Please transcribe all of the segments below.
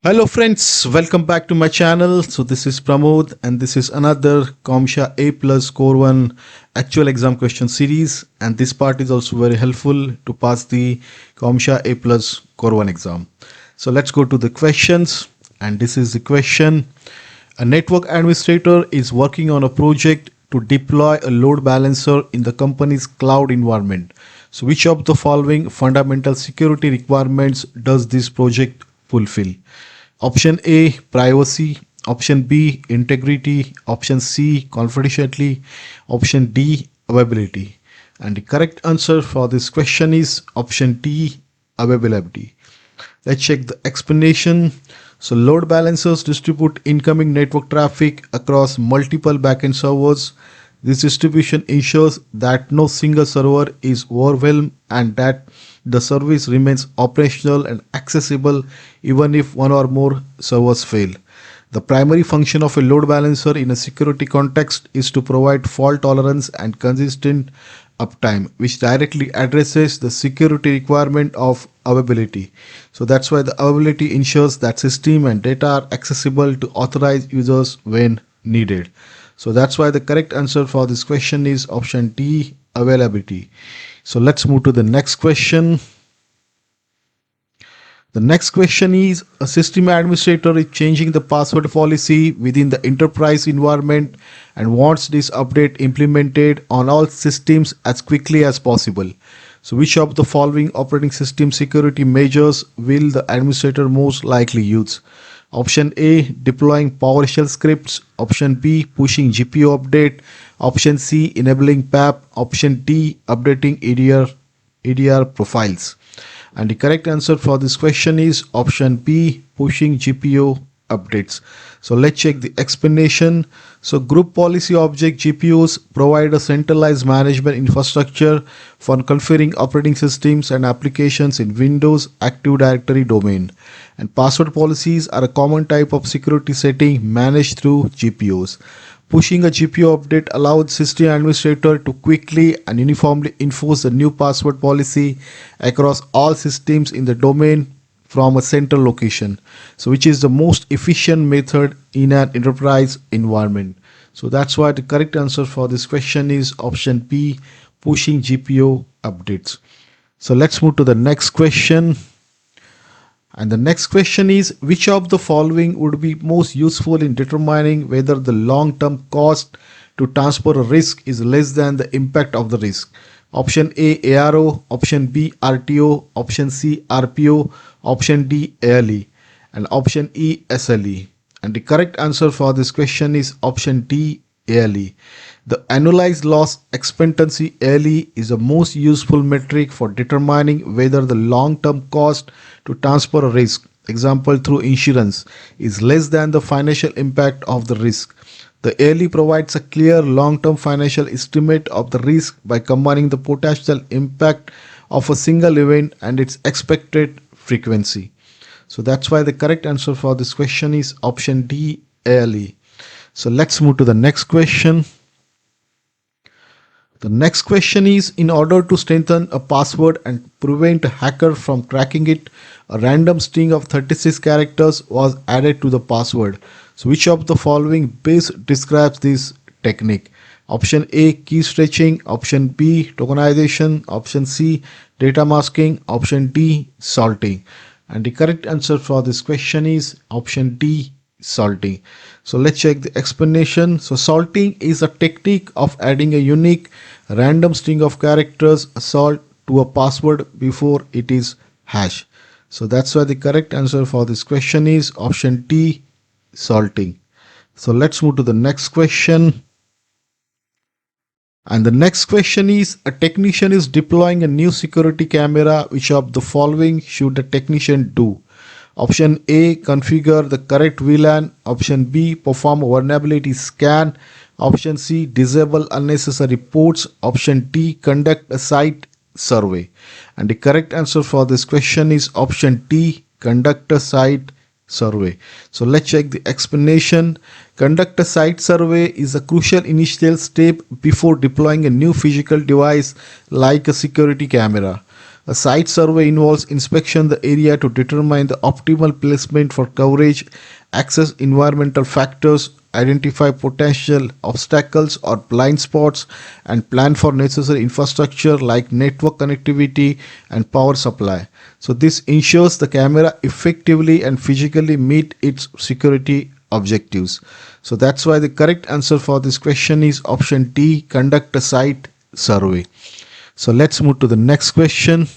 Hello friends, welcome back to my channel. So this is Pramod and this is another CompTIA A plus Core 1 actual exam question series, and this part is also very helpful to pass the CompTIA A plus Core 1 exam. So let's go to the questions, and this is the question. A network administrator is working on a project to deploy a load balancer in the company's cloud environment. So which of the following fundamental security requirements does this project fulfill? Option A, privacy. Option B, integrity. Option C, confidentiality. Option D, availability. And the correct answer for this question is option D, availability. Let's check the explanation. So load balancers distribute incoming network traffic across multiple backend servers. This distribution ensures that no single server is overwhelmed and that the service remains operational and accessible even if one or more servers fail. The primary function of a load balancer in a security context is to provide fault tolerance and consistent uptime, which directly addresses the security requirement of availability. So that's why the availability ensures that system and data are accessible to authorized users when needed. So that's why the correct answer for this question is option D, availability. So let's move to the next question. The next question is, a system administrator is changing the password policy within the enterprise environment and wants this update implemented on all systems as quickly as possible. So which of the following operating system security measures will the administrator most likely use? Option A, deploying PowerShell scripts. Option B, pushing GPU update. Option C, enabling PAP. Option D, updating EDR profiles. And the correct answer for this question is option B, pushing GPU updates. So let's check the explanation. So group policy object GPUs provide a centralized management infrastructure for configuring operating systems and applications in Windows Active Directory domain. And password policies are a common type of security setting managed through GPUs. Pushing a GPU update allows system administrator to quickly and uniformly enforce the new password policy across all systems in the domain from a central location. So which is the most efficient method in an enterprise environment. So that's why the correct answer for this question is option B, pushing GPU updates. So let's move to the next question. And the next question is, which of the following would be most useful in determining whether the long-term cost to transfer a risk is less than the impact of the risk? Option A, ARO. Option B, RTO. Option C, RPO. Option D, ALE. And option E, SLE. And the correct answer for this question is option D, ALE. The annualized loss expectancy ALE is the most useful metric for determining whether the long-term cost to transfer a risk, example through insurance, is less than the financial impact of the risk. The ALE provides a clear long-term financial estimate of the risk by combining the potential impact of a single event and its expected frequency. So that's why the correct answer for this question is option D, ALE. So let's move to the next question. The next question is, in order to strengthen a password and prevent a hacker from cracking it, a random string of 36 characters was added to the password. So which of the following best describes this technique? Option A, key stretching. Option B, tokenization. Option C, data masking. Option D, salting. And the correct answer for this question is option D, salting. So let's check the explanation. So salting is a technique of adding a unique random string of characters salt to a password before it is hashed. So that's why the correct answer for this question is option D, salting. So let's move to the next question. And the next question is, a technician is deploying a new security camera. Which of the following should the technician do? Option A, configure the correct VLAN. Option B, perform a vulnerability scan. Option C, disable unnecessary ports. Option D, conduct a site survey. And the correct answer for this question is option D, conduct a site survey. So let's check the explanation. Conduct a site survey is a crucial initial step before deploying a new physical device like a security camera. A site survey involves inspection the area to determine the optimal placement for coverage, access environmental factors, identify potential obstacles or blind spots, and plan for necessary infrastructure like network connectivity and power supply. So this ensures the camera effectively and physically meet its security objectives. So that's why the correct answer for this question is option D, conduct a site survey. So let's move to the next question.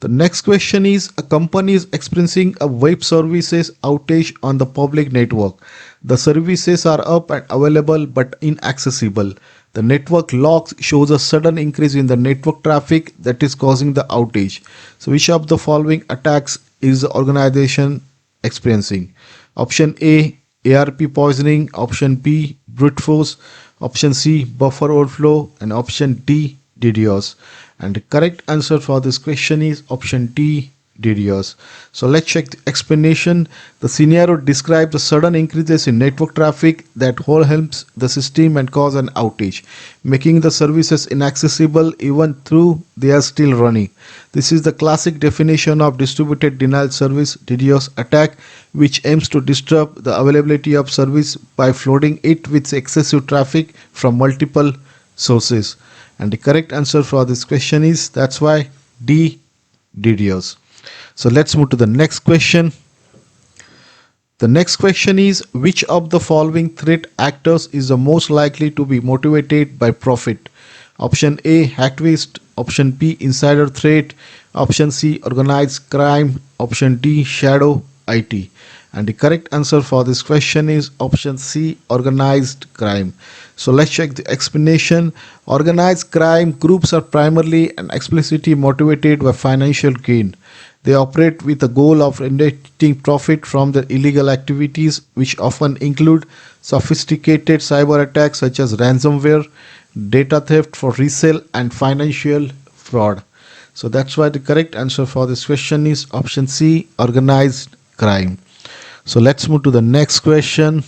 The next question is, a company is experiencing a web services outage on the public network. The services are up and available but inaccessible. The network logs shows a sudden increase in the network traffic that is causing the outage. So which of the following attacks is the organization experiencing? Option A, ARP poisoning, option B, brute force, option C, buffer overflow, and option D, DDoS. And the correct answer for this question is option D, DDoS. So let's check the explanation. The scenario describes the sudden increases in network traffic that overwhelms the system and cause an outage, making the services inaccessible even though they are still running. This is the classic definition of distributed denial service DDoS attack, which aims to disrupt the availability of service by flooding it with excessive traffic from multiple sources. And the correct answer for this question is, that's why, D, DDoS. So let's move to the next question. The next question is, which of the following threat actors is the most likely to be motivated by profit? Option A, hacktivist, option B, insider threat, option C, organized crime, option D, shadow IT. And the correct answer for this question is option C, organized crime. So let's check the explanation. Organized crime groups are primarily and explicitly motivated by financial gain. They operate with the goal of generating profit from their illegal activities, which often include sophisticated cyber attacks such as ransomware, data theft for resale, and financial fraud. So that's why the correct answer for this question is option C, organized crime. So let's move to the next question.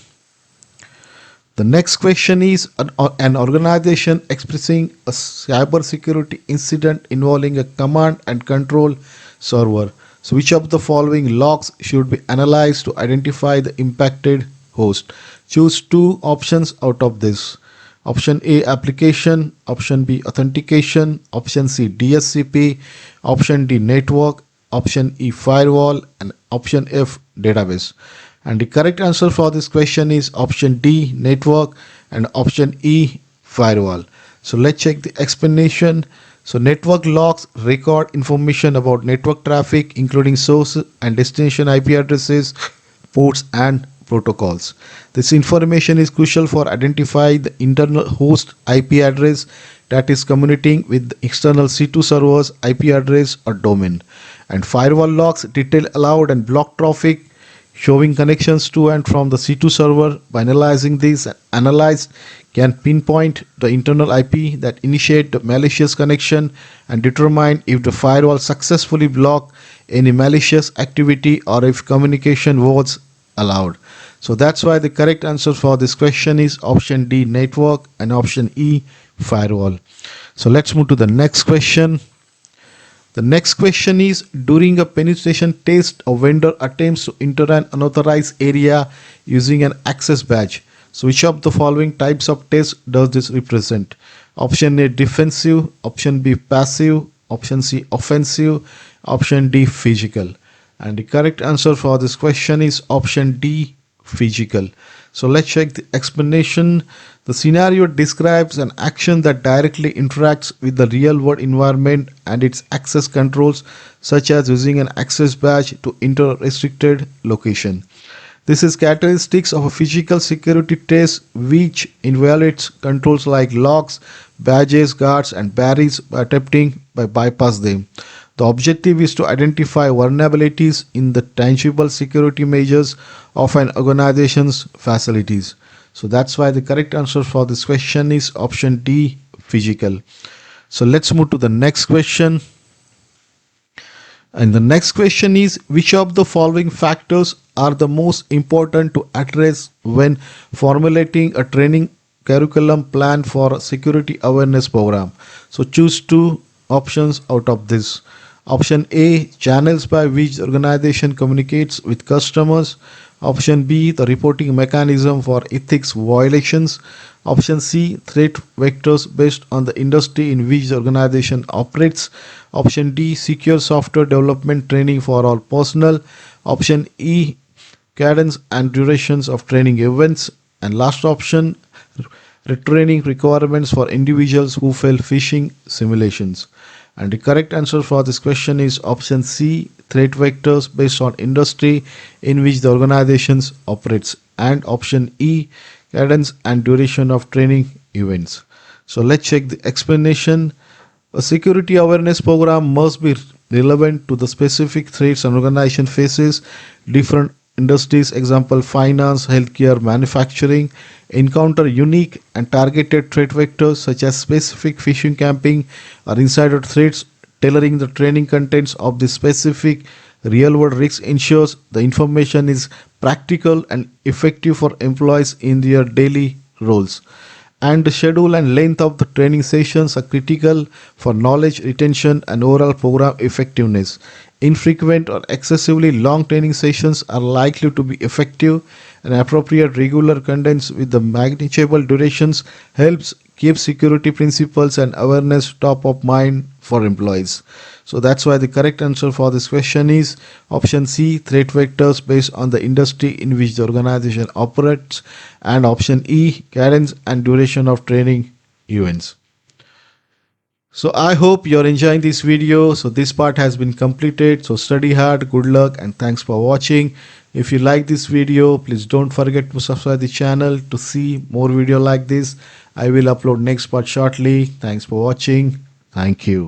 The next question is, an organization expressing a cybersecurity incident involving a command and control server. So which of the following logs should be analyzed to identify the impacted host? Choose two options out of this. Option A, application, option B, authentication, option C, DSCP, option D, network, option E, firewall, and option F, database. And the correct answer for this question is option D, network, and option E, firewall. So let's check the explanation. So network logs record information about network traffic, including source and destination IP addresses, ports, and protocols. This information is crucial for identifying the internal host IP address that is communicating with the external C2 server's IP address or domain. And firewall logs detail allowed and blocked traffic, showing connections to and from the C2 server. By analyzing these, analyzed can pinpoint the internal IP that initiate the malicious connection and determine if the firewall successfully blocked any malicious activity or if communication was allowed. So that's why the correct answer for this question is option D, network, and option E, firewall. So let's move to the next question. The next question is, during a penetration test, a vendor attempts to enter an unauthorized area using an access badge. So which of the following types of tests does this represent? Option A, defensive, option B, passive, option C, offensive, option D, physical. And the correct answer for this question is option D, physical. So let's check the explanation. The scenario describes an action that directly interacts with the real world environment and its access controls, such as using an access badge to enter a restricted location. This is characteristics of a physical security test which inviolates controls like locks, badges, guards, and barriers by attempting to bypass them. The objective is to identify vulnerabilities in the tangible security measures of an organization's facilities. So that's why the correct answer for this question is option D, physical. So let's move to the next question. And the next question is, which of the following factors are the most important to address when formulating a training curriculum plan for a security awareness program? So choose two options out of this. Option A, channels by which the organization communicates with customers. Option B, the reporting mechanism for ethics violations. Option C, threat vectors based on the industry in which the organization operates. Option D, secure software development training for all personnel. Option E, cadence and durations of training events. And last option, retraining requirements for individuals who fail phishing simulations. And the correct answer for this question is option C, threat vectors based on industry in which the organizations operates, and option E, cadence and duration of training events. So let's check the explanation. A security awareness program must be relevant to the specific threats an organization faces. Different industries, example finance, healthcare, manufacturing, encounter unique and targeted threat vectors such as specific phishing camping or insider threats. Tailoring the training contents of the specific real world risks ensures the information is practical and effective for employees in their daily roles. And the schedule and length of the training sessions are critical for knowledge retention and overall program effectiveness. Infrequent or excessively long training sessions are likely to be effective, and appropriate regular cadence with the manageable durations helps keep security principles and awareness top of mind for employees. So that's why the correct answer for this question is option C, threat vectors based on the industry in which the organization operates, and option E, cadence and duration of training events. So I hope you're enjoying this video. So this part has been completed. So study hard, good luck, and thanks for watching. If you like this video, please don't forget to subscribe the channel to see more video like this. I will upload next part shortly. Thanks for watching. Thank you.